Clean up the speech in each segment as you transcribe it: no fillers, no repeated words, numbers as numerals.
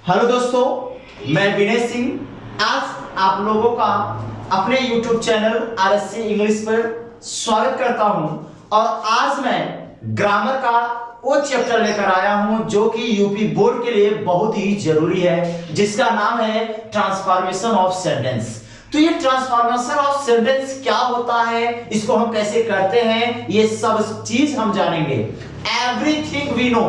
Hello दोस्तों, मैं विनय सिंह आज आप लोगों का अपने YouTube चैनल आरएससी इंग्लिश पर स्वागत करता हूं। और आज मैं ग्रामर का वो चैप्टर लेकर आया हूं जो कि यूपी बोर्ड के लिए बहुत ही जरूरी है, जिसका नाम है ट्रांसफॉर्मेशन ऑफ सेंटेंस। तो ये ट्रांसफॉर्मेशन ऑफ सेंटेंस क्या होता है, इसको हम कैसे करते हैं, ये सब चीज हम जानेंगे। एवरीथिंग वी नो,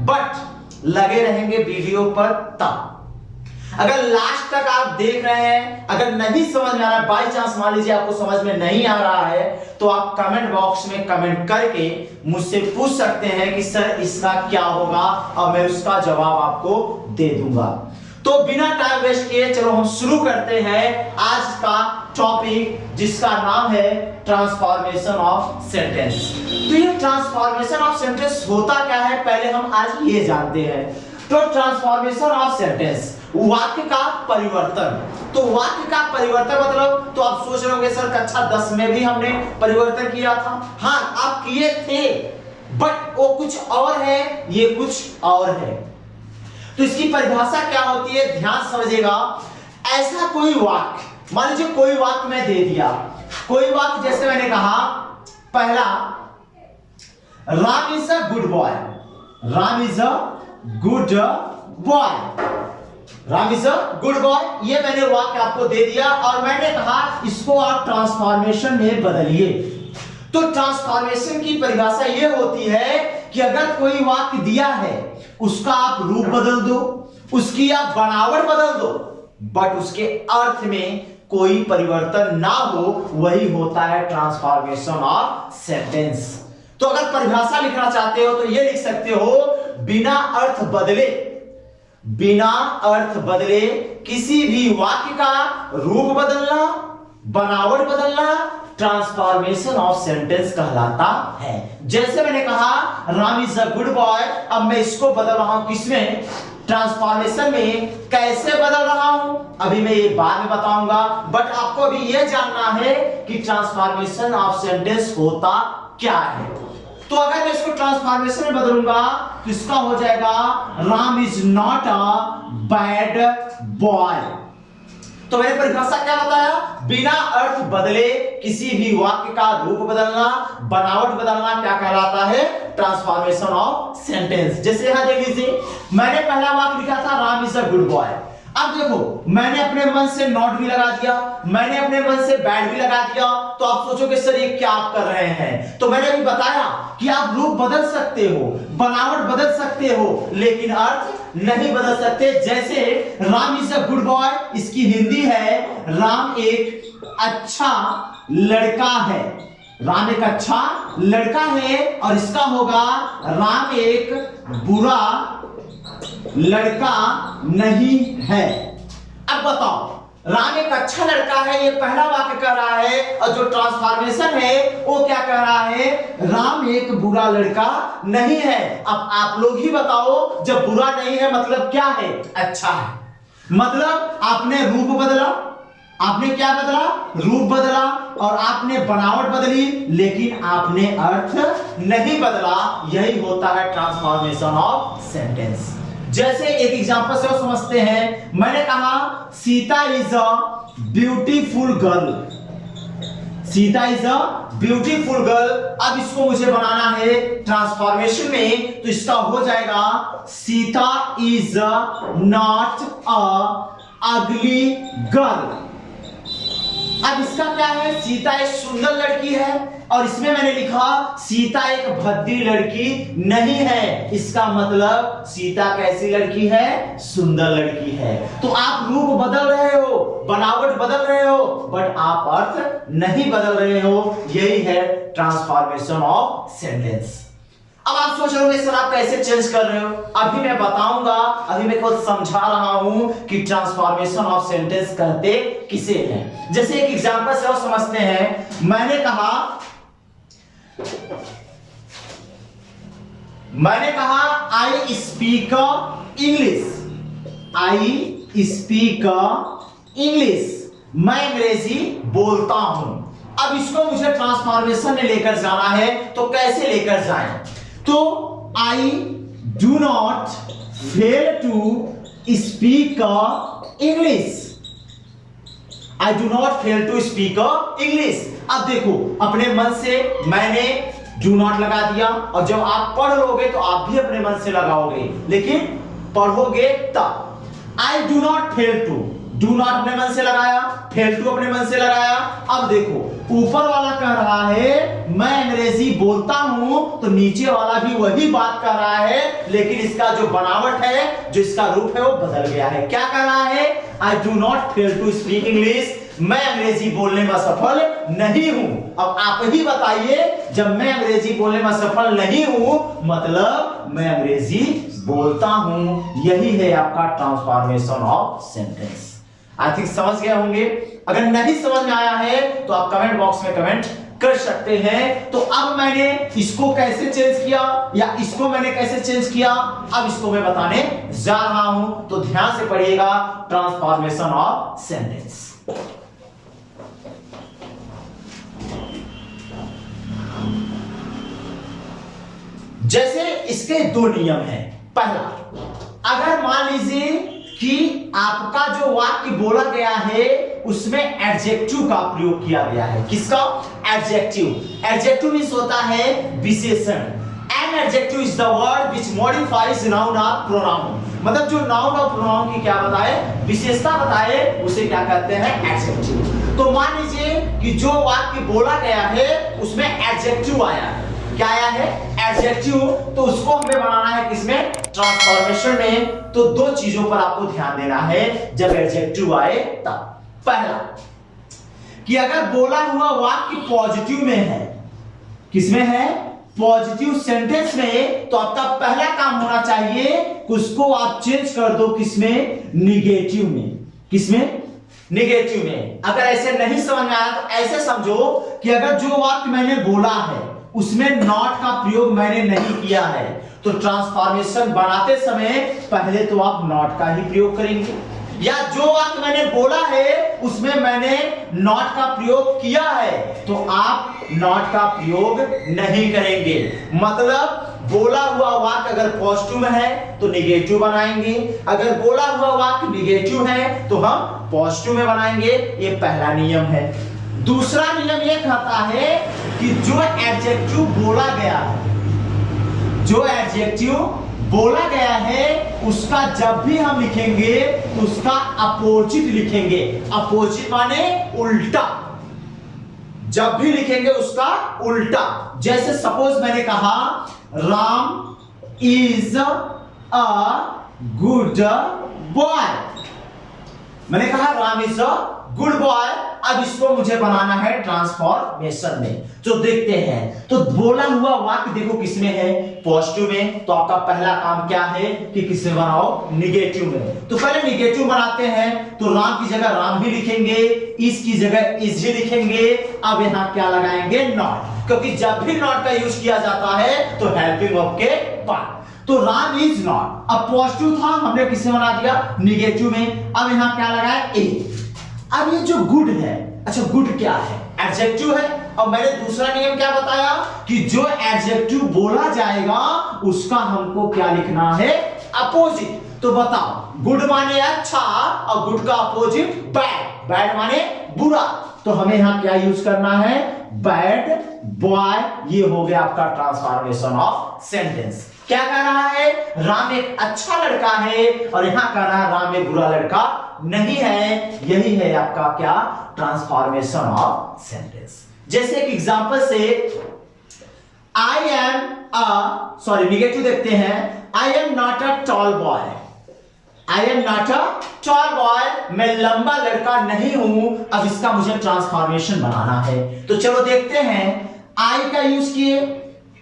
बट लगे रहेंगे वीडियो पर तब। अगर लास्ट तक आप देख रहे हैं, अगर नहीं समझ में आ रहा है, बाई चांस मान लीजिए आपको समझ में नहीं आ रहा है, तो आप कमेंट बॉक्स में कमेंट करके मुझसे पूछ सकते हैं कि सर इसका क्या होगा, और मैं उसका जवाब आपको दे दूंगा। तो बिना टाइम वेस्ट किए चलो हम शुरू करते हैं आज का टॉपिक, जिसका नाम है ट्रांसफॉर्मेशन ऑफ सेंटेंस। तो ये ट्रांसफॉर्मेशन ऑफ सेंटेंस होता क्या है, पहले हम आज ये जानते हैं। तो ट्रांसफॉर्मेशन ऑफ सेंटेंस, वाक्य का परिवर्तन। तो वाक्य का परिवर्तन मतलब, तो आप सोच रहे होंगे सर कक्षा 10 में भी हमने परिवर्तन किया था। हाँ, आप किए थे, बट वो कुछ और है, ये कुछ और है। तो इसकी परिभाषा क्या होती है, ध्यान समझिएगा। ऐसा कोई वाक्य, मान लीजिए कोई वाक्य मैं दे दिया, कोई वाक्य जैसे मैंने कहा, पहला Ram is a good boy, Ram is a good boy, Ram is a good boy, ये मैंने वाक्य आपको दे दिया और मैंने कहा इसको आप ट्रांसफॉर्मेशन में बदलिए। तो ट्रांसफॉर्मेशन की परिभाषा ये होती है कि अगर कोई वाक्य दिया है, उसका आप रूप बदल दो, उसकी आप बनावट बदल दो, बट उसके अर्थ में कोई परिवर्तन ना हो, वही होता है ट्रांसफॉर्मेशन ऑफ सेंटेंस। तो अगर परिभाषा लिखना चाहते हो तो ये लिख सकते हो, बिना अर्थ बदले, बिना अर्थ बदले किसी भी वाक्य का रूप बदलना, बनावट बदलना ट्रांसफॉर्मेशन ऑफ सेंटेंस कहलाता है। जैसे मैंने कहा Ram is a good boy, अब मैं इसको बदल रहा हूं किसमें, ट्रांसफॉर्मेशन में। कैसे बदल रहा हूं अभी मैं ये बाद में बताऊंगा, बट आपको अभी ये जानना है कि ट्रांसफॉर्मेशन ऑफ सेंटेंस होता क्या है। तो अगर मैं इसको ट्रांसफॉर्मेशन में बदलूंगा तो इसका हो जाएगा Ram is not a bad boy. तो मैंने परिभाषा क्या बताया, बिना अर्थ बदले किसी भी वाक्य का रूप बदलना, बनावट बदलना क्या कहलाता है, ट्रांसफॉर्मेशन ऑफ सेंटेंस। जैसे यहां देख लीजिए, मैंने पहला वाक्य लिखा था Ram is a good boy. अब देखो मैंने अपने मन से नॉट भी लगा दिया, मैंने अपने मन से बैड भी लगा दिया, तो आप सोचोगे सर ये क्या आप कर रहे हैं। तो मैंने अभी बताया कि आप रूप बदल सकते हो, बनावट बदल सकते हो, लेकिन अर्थ नहीं बदल सकते। जैसे Ram is a good boy, इसकी हिंदी है राम एक अच्छा लड़का है, राम एक अच्छा लड़का है, और इसका होगा राम एक बुरा लड़का नहीं है। अब बताओ, राम एक अच्छा लड़का है, ये पहला वाक्य कह रहा है, और जो ट्रांसफॉर्मेशन है वो क्या कह रहा है, राम एक बुरा लड़का नहीं है। अब आप लोग ही बताओ, जब बुरा नहीं है मतलब क्या है, अच्छा है। मतलब आपने रूप बदला, आपने क्या बदला, रूप बदला, और आपने बनावट बदली, लेकिन आपने अर्थ नहीं बदला। यही होता है ट्रांसफॉर्मेशन ऑफ सेंटेंस। जैसे एक एग्जांपल से समझते हैं, मैंने कहा Sita is a beautiful girl, Sita is a beautiful girl. अब इसको मुझे बनाना है ट्रांसफॉर्मेशन में, तो इसका हो जाएगा सीता इज नॉट अ अगली गर्ल। अब इसका क्या है, सीता एक सुंदर लड़की है, और इसमें मैंने लिखा सीता एक भद्दी लड़की नहीं है। इसका मतलब सीता कैसी लड़की है, सुंदर लड़की है। तो आप रूप बदल रहे हो, बनावट बदल रहे हो, बट आप अर्थ नहीं बदल रहे हो। यही है ट्रांसफॉर्मेशन ऑफ सेंटेंस। अब आप सोच रहे हो सर आप कैसे चेंज कर रहे हो, अभी मैं बताऊंगा, अभी मैं खुद समझा रहा हूं कि ट्रांसफॉर्मेशन ऑफ सेंटेंस कहते किसे हैं। जैसे एक एग्जांपल से और समझते हैं, मैंने कहा I speak English, I speak English, मैं अंग्रेजी बोलता हूं। अब इसको मुझे ट्रांसफॉर्मेशन में लेकर जाना है, तो कैसे लेकर जाएं, तो I do not fail to speak English. I do not fail to speak English. अब देखो, अपने मन से मैंने डू नॉट लगा दिया, और जब आप पढ़ लोगे तो आप भी अपने मन से लगाओगे, लेकिन पढ़ोगे तब। I do not fail to, do not अपने मन से लगाया, फेल टू अपने मन से लगाया। अब देखो, ऊपर वाला कह रहा है मैं अंग्रेजी बोलता हूं, तो नीचे वाला भी वही बात कर रहा है, लेकिन इसका जो बनावट है, जो इसका रूप है, वो बदल गया है। क्या कर रहा है? I do not fail to speak English, मैं अंग्रेजी बोलने में सफल नहीं हूं। अब आप ही बताइए, जब मैं अंग्रेजी बोलने में सफल नहीं हूं, मतलब मैं अंग्रेजी बोलता हूं। यही है आपका transformation of sentence. I think समझ गए होंगे। अगर नहीं समझ में आया है तो आप कमेंट बॉक्स में कमेंट कर सकते हैं। तो अब मैंने इसको कैसे चेंज किया, या इसको मैंने कैसे चेंज किया, अब इसको मैं बताने जा रहा हूं। तो ध्यान से पढ़िएगा, ट्रांसफॉर्मेशन ऑफ सेंटेंस। जैसे इसके दो नियम हैं। पहला, अगर मान लीजिए कि आपका जो वाक्य बोला गया है उसमें एडजेक्टिव का प्रयोग किया गया है। किसका? एडजेक्टिव। एडजेक्टिव मींस होता है विशेषण। An adjective is the word which modifies noun और प्रोनाउन। मतलब जो नाउन और प्रोनाउन की क्या बताए, विशेषता बताए, उसे क्या कहते हैं? एडजेक्टिव। तो मान लीजिए कि जो वाक्य बोला गया है उसमें एडजेक्टिव आया है। क्या आया है? एडजेक्टिव। तो उसको हमें बनाना है किसमें? ट्रांसफॉर्मेशन में। तो दो चीजों पर आपको ध्यान देना है जब एडजेक्टिव आए तब। पहला, कि अगर बोला हुआ वाक्य पॉजिटिव में है, किसमें है? पॉजिटिव सेंटेंस में, तो आपका पहला काम होना चाहिए कि उसको आप चेंज कर दो किसमें? निगेटिव में। किसमें? निगेटिव में। अगर ऐसे नहीं समझ में आया तो ऐसे समझो कि अगर जो वाक्य मैंने बोला है उसमें नॉट का प्रयोग मैंने नहीं किया है, तो ट्रांसफॉर्मेशन बनाते समय पहले तो आप नॉट का ही प्रयोग करेंगे। या जो वाक्य मैंने बोला है उसमें मैंने नॉट का प्रयोग किया है, तो आप नॉट का प्रयोग नहीं करेंगे। मतलब बोला हुआ वाक्य अगर पॉजिटिव में है तो निगेटिव बनाएंगे, अगर बोला हुआ वाक्य निगेटिव है तो हम पॉजिटिव में बनाएंगे। ये पहला नियम है। दूसरा नियम यह कहता है कि जो एडजेक्टिव बोला गया है, जो एडजेक्टिव बोला गया है उसका जब भी हम लिखेंगे तो उसका अपोजिट लिखेंगे। अपोजिट माने उल्टा। जब भी लिखेंगे उसका उल्टा। जैसे सपोज मैंने कहा Ram is a good boy. मैंने कहा Ram is a good boy. अब इसको मुझे बनाना है ट्रांसफॉर्मेशन में। तो देखते हैं, तो बोला हुआ वाक्य देखो किसमें है? पॉजिटिव में। तो आपका पहला काम क्या है कि किसमें बनाओ? निगेटिव में। तो पहले निगेटिव बनाते हैं। तो राम की जगह राम ही लिखेंगे, इस की जगह इज ही लिखेंगे। अब यहां क्या लगाएंगे? नॉट। क्योंकि जब भी नॉट का यूज किया जाता है तो हेल्पिंग वर्ब के बाद। तो राम इज नॉट। अब पॉजिटिव था, हमने किससे बना दिया? निगेटिव में। अब यहां क्या लगाए? ए। अब ये जो गुड है, अच्छा गुड क्या है? एडजेक्टिव है। और मैंने दूसरा नियम क्या बताया कि जो एडजेक्टिव बोला जाएगा उसका हमको क्या लिखना है? अपोजिट। तो बताओ, गुड माने अच्छा और गुड का अपोजिट बैड। बैड माने बुरा। तो हमें यहां क्या यूज करना है? Bad boy. ये हो गया आपका ट्रांसफॉर्मेशन ऑफ सेंटेंस। क्या कह रहा है? राम एक अच्छा लड़का है, और यहां कह रहा है राम एक बुरा लड़का नहीं है। यही है आपका क्या? Transformation of sentence. जैसे एक एग्जांपल से आई एम सॉरी निगेटिव देखते हैं। I am not a tall boy. I am not a tall boy. मैं लंबा लड़का नहीं हूं। अब इसका मुझे ट्रांसफॉर्मेशन बनाना है। तो चलो देखते हैं। आई का यूज किए,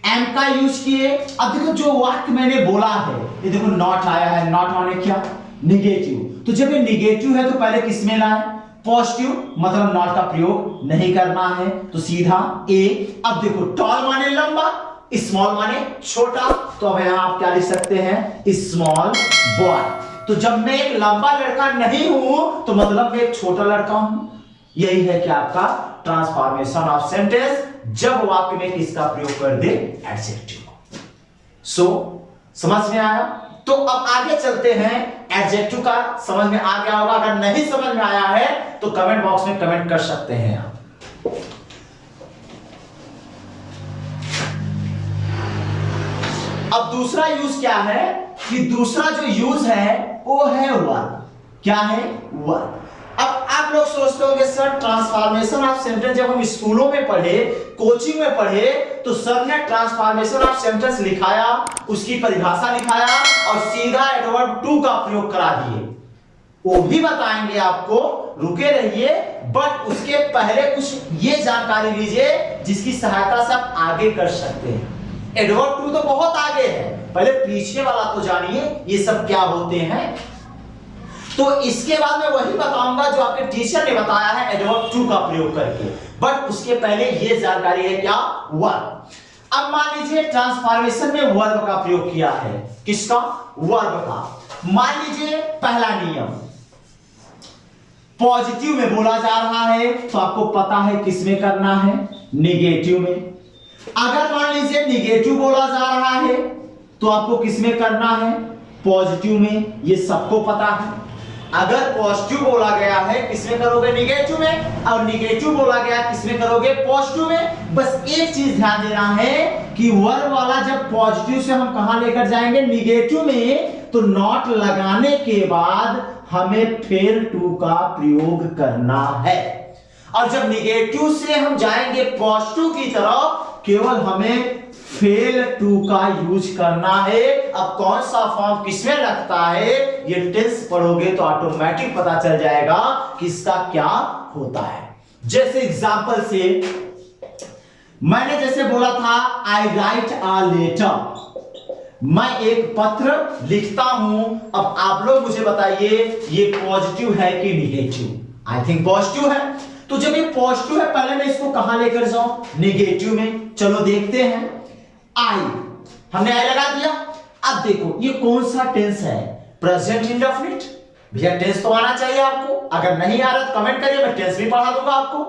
एम का यूज किए। अब देखो जो वाक्य मैंने बोला है, ये देखो नॉट आया है। नॉट माने क्या? निगेटिव। तो जब ये निगेटिव है तो पहले किस में लाए? पॉजिटिव। मतलब नॉट का प्रयोग नहीं करना है, तो सीधा ए। अब देखो टॉल माने लंबा, स्मॉल माने छोटा। तो अब यहां आप क्या लिख सकते हैं? Small boy. तो जब मैं एक लंबा लड़का नहीं हूं तो मतलब मैं एक छोटा लड़का हूं। यही है कि आपका ट्रांसफॉर्मेशन ऑफ सेंटेंस, जब वाक्य में किसका प्रयोग कर दे? एडजेक्टिव। सो समझ में आया? तो अब आगे चलते हैं, एडजेक्टिव का समझ में आ गया होगा। अगर नहीं समझ में आया है तो कमेंट बॉक्स में कमेंट कर सकते हैं आप। अब दूसरा यूज क्या है कि दूसरा जो यूज है वो है वर्ब। क्या है? वर्ब। अब आप लोग सोचते होंगे सर ट्रांसफॉर्मेशन ऑफ सेंटेंस जब हम स्कूलों में पढ़े, कोचिंग में पढ़े, तो सर ने ट्रांसफॉर्मेशन ऑफ सेंटेंस लिखाया, उसकी परिभाषा लिखाया और सीधा एडवर्ब टू का प्रयोग करा दिए। वो भी बताएंगे आपको, रुके रहिए। बट उसके पहले कुछ ये जानकारी लीजिए जिसकी सहायता से आप आगे कर सकते हैं। एडवर्ब टू तो बहुत आगे है, पहले पीछे वाला तो जानिए ये सब क्या होते हैं। तो इसके बाद मैं वही बताऊंगा जो आपके टीचर ने बताया है एडवर्ब टू का प्रयोग करके। बट उसके पहले ये जानकारी है क्या? वर्ब। अब मान लीजिए ट्रांसफॉर्मेशन में वर्ब का प्रयोग किया है। किसका? वर्ब का। मान लीजिए पहला नियम, पॉजिटिव में बोला जा रहा है तो आपको पता है किसमें करना है? निगेटिव में। अगर मान लीजिए निगेटिव बोला जा रहा है तो आपको किसमें करना है? पॉजिटिव में। ये सबको पता है। अगर पॉजिटिव बोला गया है किसमें करोगे? निगेटिव में। और निगेटिव बोला गया किसमें करोगे? पॉजिटिव में। बस एक चीज ध्यान देना है कि वर्ब वाला जब पॉजिटिव से हम कहां लेकर जाएंगे? निगेटिव में। तो नॉट लगाने के बाद हमें फेल टू का प्रयोग करना है। और जब निगेटिव से हम जाएंगे पॉजिटिव की तरफ, केवल हमें फेल टू का यूज करना है। अब कौन सा फॉर्म किसमें लगता है ये टेंस पढ़ोगे तो ऑटोमेटिक पता चल जाएगा कि इसका क्या होता है। जैसे एग्जांपल से मैंने जैसे बोला था आई राइट अ लेटर, मैं एक पत्र लिखता हूं। अब आप लोग मुझे बताइए ये पॉजिटिव है कि निगेटिव? आई थिंक पॉजिटिव है। तो जब ये पॉजिटिव है पहले मैं इसको कहां लेकर जाऊं? निगेटिव में। चलो देखते हैं। आई, हमने आई लगा दिया। अब देखो ये कौन सा टेंस है? Present indefinite. भैया टेंस तो आना चाहिए आपको, अगर नहीं आ रहा तो कमेंट करिए, मैं टेंस भी पढ़ा दूंगा आपको।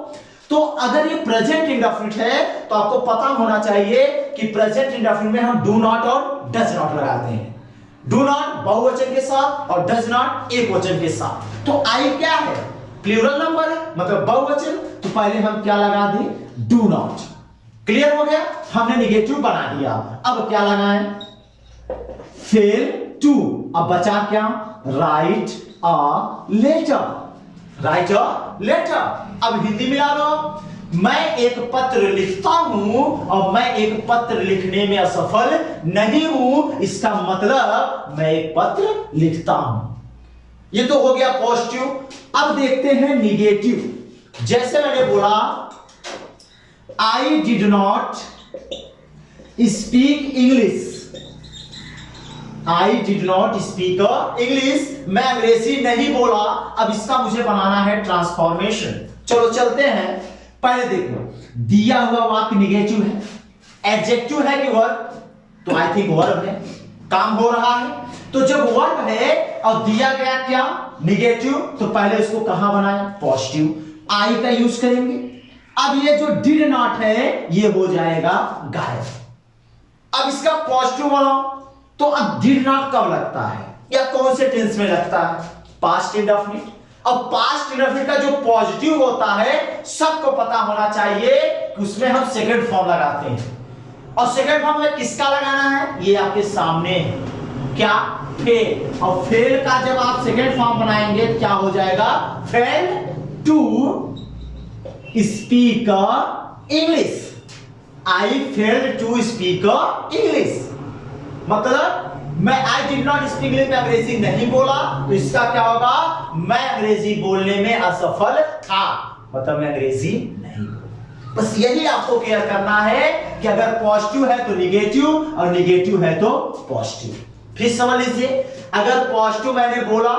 तो अगर ये प्रेजेंट इंडेफिनिट है तो आपको पता होना चाहिए कि प्रेजेंट इंडेफिनिट में हम डू नॉट और डज नॉट लगाते हैं। डू नॉट बहुवचन के साथ और डज नॉट एक वचन के साथ। तो आई क्या है? प्लूरल नंबर है, मतलब बहुवचन। तो पहले हम क्या लगा दें? Do not. क्लियर हो गया? हमने निगेटिव बना दिया। अब क्या लगाएं? Fail to. अब बचा क्या? Right a letter. Right a letter. अब हिंदी मिला लो। मैं एक पत्र लिखता हूं और मैं एक पत्र लिखने में असफल नहीं हूं, इसका मतलब मैं एक पत्र लिखता हूं। ये तो हो गया पॉजिटिव। अब देखते हैं निगेटिव। जैसे मैंने बोला आई did not speak English. I did not speak English, मैं अंग्रेजी नहीं बोला। अब इसका मुझे बनाना है ट्रांसफॉर्मेशन। चलो चलते हैं। पहले देखो, दिया हुआ वाक्य निगेटिव है, एडजेक्टिव है कि वर्ब? तो आई थिंक वर्ब है, काम हो रहा है। तो जब वर्ब है और दिया गया क्या? निगेटिव, तो पहले इसको कहां बनाया? पॉजिटिव। आई का यूज करेंगे। अब ये जो डिड नॉट है ये हो जाएगा गायब। अब इसका पॉजिटिव बनाओ। तो अब डिड नॉट कब लगता है या कौन से टेंस में लगता है? Past indefinite. अब पास्ट इंडेफिनिट का जो पॉजिटिव होता है सबको पता होना चाहिए कि उसमें हम सेकंड फॉर्म लगाते हैं। और सेकंड फॉर्म में किसका लगाना है? ये आपके सामने है। क्या? फेल। और फेल का जब आप सेकंड फॉर्म बनाएंगे तो क्या हो जाएगा? Fail to speak English. I failed to speak English, मतलब मैं I did not speak English में अंग्रेजी नहीं बोला, तो इसका क्या होगा? मैं अंग्रेजी बोलने में असफल था, मतलब मैं अंग्रेजी नहीं बोला। बस यही आपको क्लियर करना है कि अगर पॉजिटिव है तो निगेटिव और निगेटिव है तो पॉजिटिव। फिर समझ लीजिए, अगर पॉजिटिव मैंने बोला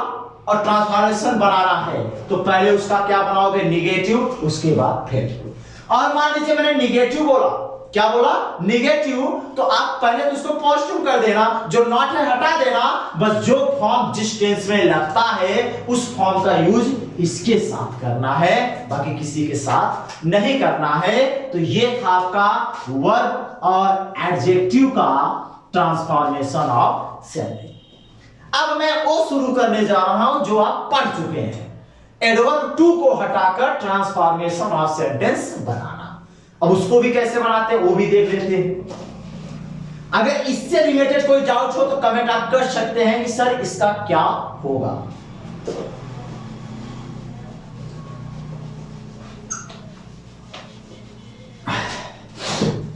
और ट्रांसफॉर्मेशन बनाना है तो पहले उसका क्या बनाओगे? निगेटिव, उसके बाद फिर। और मान लीजिए मैंने निगेटिव बोला, क्या बोला? निगेटिव, तो आप पहले तो उसको पॉजिटिव कर देना, जो नॉट है हटा देना। बस जो फॉर्म जिस टेंस में लगता है उस फॉर्म का यूज इसके साथ करना है, बाकी किसी के साथ नहीं करना है। तो ये था आपका वर्ब और एडजेक्टिव का ट्रांसफॉर्मेशन ऑफ सेंटेंस। अब मैं वो शुरू करने जा रहा हूं जो आप पढ़ चुके हैं, एडवर्ब टू को हटाकर ट्रांसफॉर्मेशन ऑफ सेंटेंस बनाना। अब उसको भी कैसे बनाते हैं वो भी देख लेते हैं। अगर इससे रिलेटेड कोई डाउट हो तो कमेंट आप कर सकते हैं कि सर इसका क्या होगा।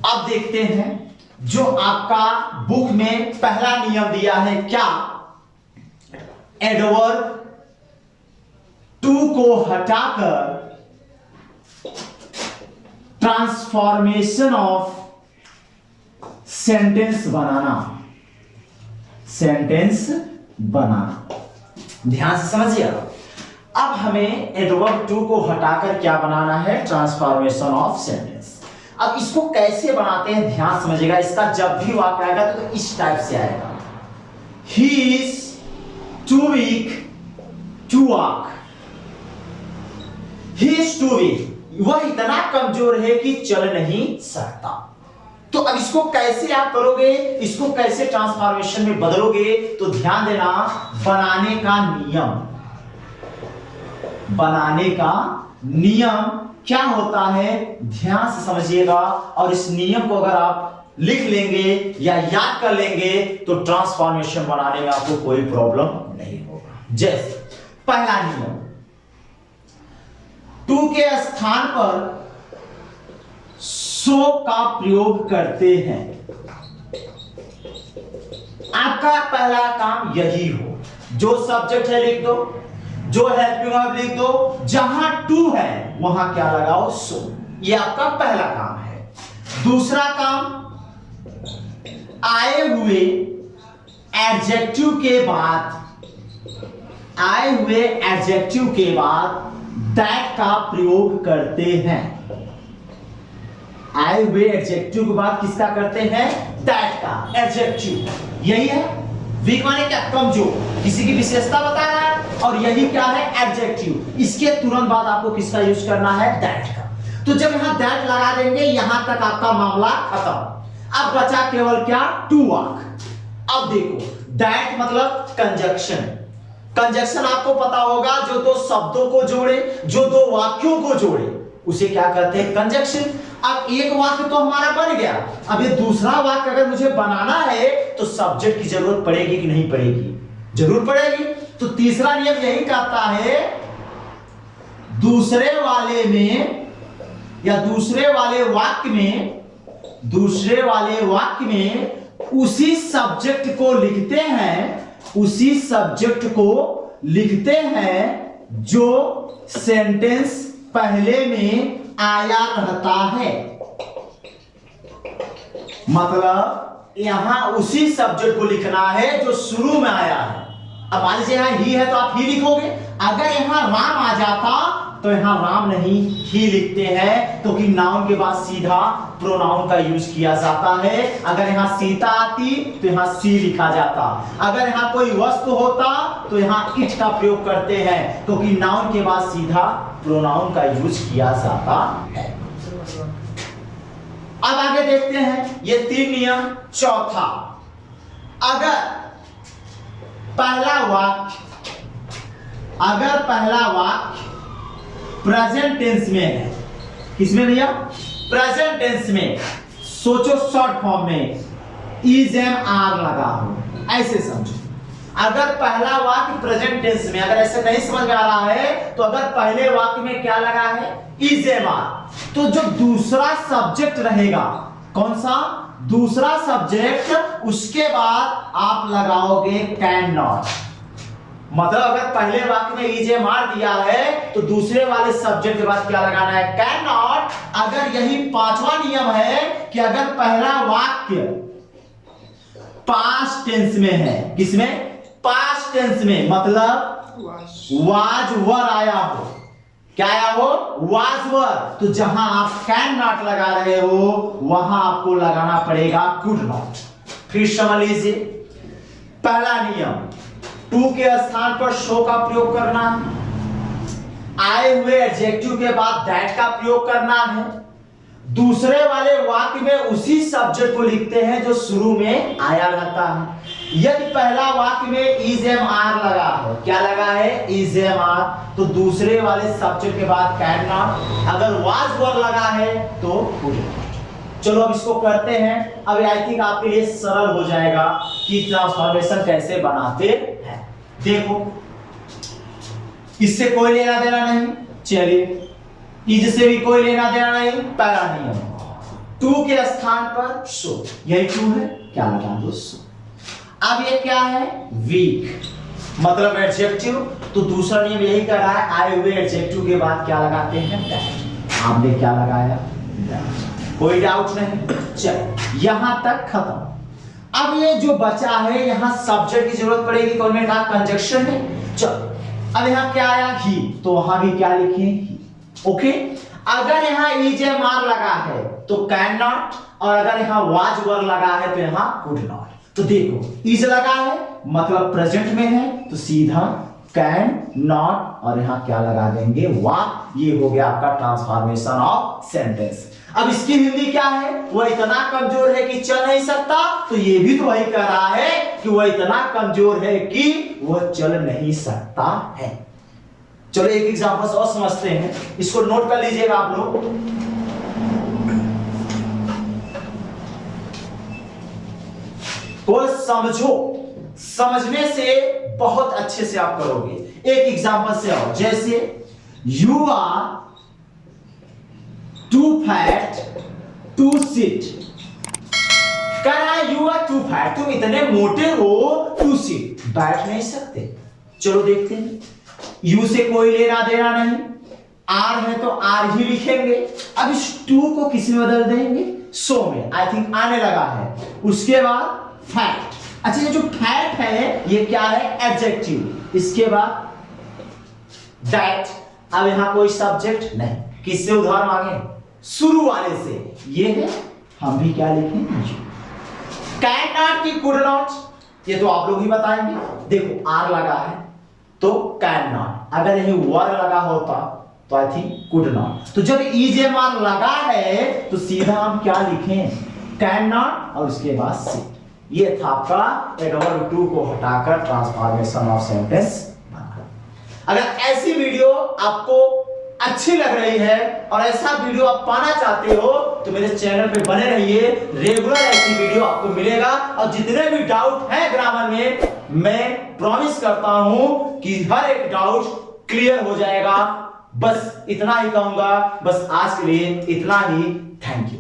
अब देखते हैं जो आपका बुक में पहला नियम दिया है, क्या एडवर्ब टू को हटाकर ट्रांसफॉर्मेशन ऑफ सेंटेंस बनाना, सेंटेंस बनाना। ध्यान से समझिए। अब हमें एडवर्ब टू को हटाकर क्या बनाना है, ट्रांसफॉर्मेशन ऑफ सेंटेंस। अब इसको कैसे बनाते हैं ध्यान समझिएगा। इसका जब भी वाक्य आएगा तो इस टाइप से आएगा, he is too weak to walk. He is too weak, वह इतना कमजोर है कि चल नहीं सकता। तो अब इसको कैसे आप करोगे, इसको कैसे ट्रांसफॉर्मेशन में बदलोगे, तो ध्यान देना, बनाने का नियम, बनाने का नियम क्या होता है ध्यान से समझिएगा। और इस नियम को अगर आप लिख लेंगे या याद कर लेंगे तो ट्रांसफॉर्मेशन बनाने में आपको कोई प्रॉब्लम नहीं होगा। जैसे पहला नियम, टू के स्थान पर सो का प्रयोग करते हैं। आपका पहला काम यही हो, जो सब्जेक्ट है लिख दो, जो हेल्पिंग वर्ब लिख दो, जहां टू है वहां क्या लगाओ, सो। ये आपका पहला काम है। दूसरा काम, आए हुए एडजेक्टिव के बाद, आए हुए एडजेक्टिव के बाद दैट का प्रयोग करते हैं। आए हुए एडजेक्टिव के बाद किसका करते हैं, दैट का, एडजेक्टिव। यही है वीक माने क्या, कमजोर, किसी की विशेषता बता रहा है, और यही क्या है, एडजेक्टिव। इसके तुरंत बाद आपको किसका यूज करना है, दैट का। तो जब यहां दैट लगा देंगे यहां तक आपका मामला खत्म। अब बचा केवल क्या, टू वॉक। अब देखो, दैट मतलब कंजक्शन। कंजक्शन आपको पता होगा, जो दो शब्दों को जोड़े, जो दो वाक्यों को जोड़े, उसे क्या कहते हैं, कंजक्शन। अब एक वाक्य तो हमारा बन गया, अब ये दूसरा वाक्य अगर मुझे बनाना है तो सब्जेक्ट की जरूरत पड़ेगी कि नहीं पड़ेगी, जरूर पड़ेगी। तो तीसरा नियम यही कहता है, दूसरे वाले में या दूसरे वाले वाक्य में, दूसरे वाले वाक्य में उसी सब्जेक्ट को लिखते हैं, उसी सब्जेक्ट को लिखते हैं जो सेंटेंस पहले में आया रहता है। मतलब यहां उसी सब्जेक्ट को लिखना है जो शुरू में आया है। अब मान लीजिए यहां ही है तो आप ही लिखोगे, अगर यहां राम आ जाता तो यहां राम नहीं ही लिखते हैं, क्योंकि नाउन के बाद सीधा प्रोनाउन का यूज किया जाता है। अगर यहां सीता आती तो यहां सी लिखा जाता, अगर यहां कोई वस्तु होता तो यहां इट का प्रयोग करते हैं, क्योंकि नाउन के बाद सीधा प्रोनाउन का यूज किया जाता है। अब आगे देखते हैं ये तीन नियम। चौथा, अगर पहला वाक्य प्रेजेंट टेंस में है, किसमें भैया, प्रेजेंट टेंस में, सोचो शॉर्ट फॉर्म में इज एम आर लगा हो, ऐसे समझो। अगर पहला वाक्य प्रेजेंट टेंस में, अगर ऐसे नहीं समझ में आ रहा है तो अगर पहले वाक्य में क्या लगा है, इज एम आर, तो जो दूसरा सब्जेक्ट रहेगा, कौन सा, दूसरा सब्जेक्ट, उसके बाद आप लगाओगे कैन नॉट। मतलब अगर पहले वाक्य में इज एम आर दिया है तो दूसरे वाले सब्जेक्ट के बाद क्या लगाना है, कैन नॉट। अगर यही पांचवा नियम है कि अगर पहला वाक्य पास्ट टेंस में है, किसमें, पास्ट टेंस में, मतलब वाज वर आया हो, क्या आया हो, वाज वर, तो जहां आप कैन नॉट लगा रहे हो वहां आपको लगाना पड़ेगा कुड नॉट। फिर समझ लीजिए, पहला नियम, टू के स्थान पर शो का प्रयोग करना है, आए हुए एडजेक्टिव के बाद दैट का प्रयोग करना है, दूसरे वाले वाक्य में उसी सब्जेक्ट को लिखते हैं जो शुरू में आया रहता है। यदि पहला वाक्य में इज एम आर लगा है, क्या लगा है, इज एम आर, तो दूसरे वाले सब्जेक्ट के बाद कैन नॉट, अगर वाज वर लगा है तो कुड नॉट। चलो अब इसको करते हैं। अब आई थिंक आपके लिए सरल हो जाएगा कि ट्रांसफॉर्मेशन कैसे बनाते हैं। देखो, इससे कोई लेना देना नहीं, चलिए इज से भी कोई लेना देना नहीं, पहला नियम, टू के स्थान पर सो, यही टू है, क्या लगा दो सो। अब ये क्या है, वीक, मतलब एडजेक्टिव, तो दूसरा नियम यही कर रहा है, आए हुए एडजेक्टिव के बाद क्या लगाते हैं, दैट। आपने क्या लगाया, दैट, कोई डाउट नहीं। चल यहां तक खत्म। अब ये जो बचा है, यहां सब्जेक्ट की जरूरत पड़ेगी, कौन में कहा, कंजक्शन है। चल अब यहां क्या आया, ही, तो वहां भी क्या लिखे, ही। ओके, अगर यहां इज एम आर लगा है तो कैन नॉट, और अगर यहां वाज वर लगा है तो यहां कुड नॉट। तो देखो, इज लगा है मतलब प्रेजेंट में है, तो सीधा कैन नॉट, और यहां क्या लगा देंगे, वाज। ये हो गया आपका ट्रांसफॉर्मेशन ऑफ सेंटेंस। अब इसकी हिंदी क्या है, वह इतना कमजोर है कि चल नहीं सकता, तो ये भी तो वही कह रहा है कि वह इतना कमजोर है कि वह चल नहीं सकता है। चलो एक एग्जांपल और समझते हैं, इसको नोट कर लीजिएगा आप लोग। को समझो, समझने से बहुत अच्छे से आप करोगे। एक एग्जांपल से आओ, जैसे you are too fat to sit, कह रहा है यू आर टू फैट, तुम इतने मोटे हो टू सिट, बैठ नहीं सकते। चलो देखते हैं, यू से कोई लेना देना नहीं, आर है तो आर ही लिखेंगे। अब इस टू को किस में बदल देंगे, सो में, आई थिंक आने लगा है। उसके बाद फैट, अच्छा ये जो फैट है ये क्या है, एडजेक्टिव, इसके बाद दैट। अब यहां कोई सब्जेक्ट नहीं, किससे उधार मांगे, शुरू वाले से, ये है, हम भी क्या लिखेंगे, कैन नॉट की कुड नॉट, ये तो आप लोग ही बताएंगे। देखो आर लगा है तो कैन नॉट, अगर यही वर लगा होता तो आई थिंक कुड नॉट। तो जब इज एम आर लगा है तो सीधा हम क्या लिखें, कैन नॉट, और उसके बाद से। ये था आपका एडवर्ब टू को हटाकर ट्रांसफॉर्मेशन ऑफ सेंटेंस बनाना। अगर ऐसी वीडियो आपको अच्छी लग रही है और ऐसा वीडियो आप पाना चाहते हो तो मेरे चैनल पे बने रहिए, रेगुलर ऐसी वीडियो आपको मिलेगा। और जितने भी डाउट हैं ग्रामर में, मैं प्रॉमिस करता हूं कि हर एक डाउट क्लियर हो जाएगा। बस इतना ही कहूंगा, बस आज के लिए इतना ही। Thank you.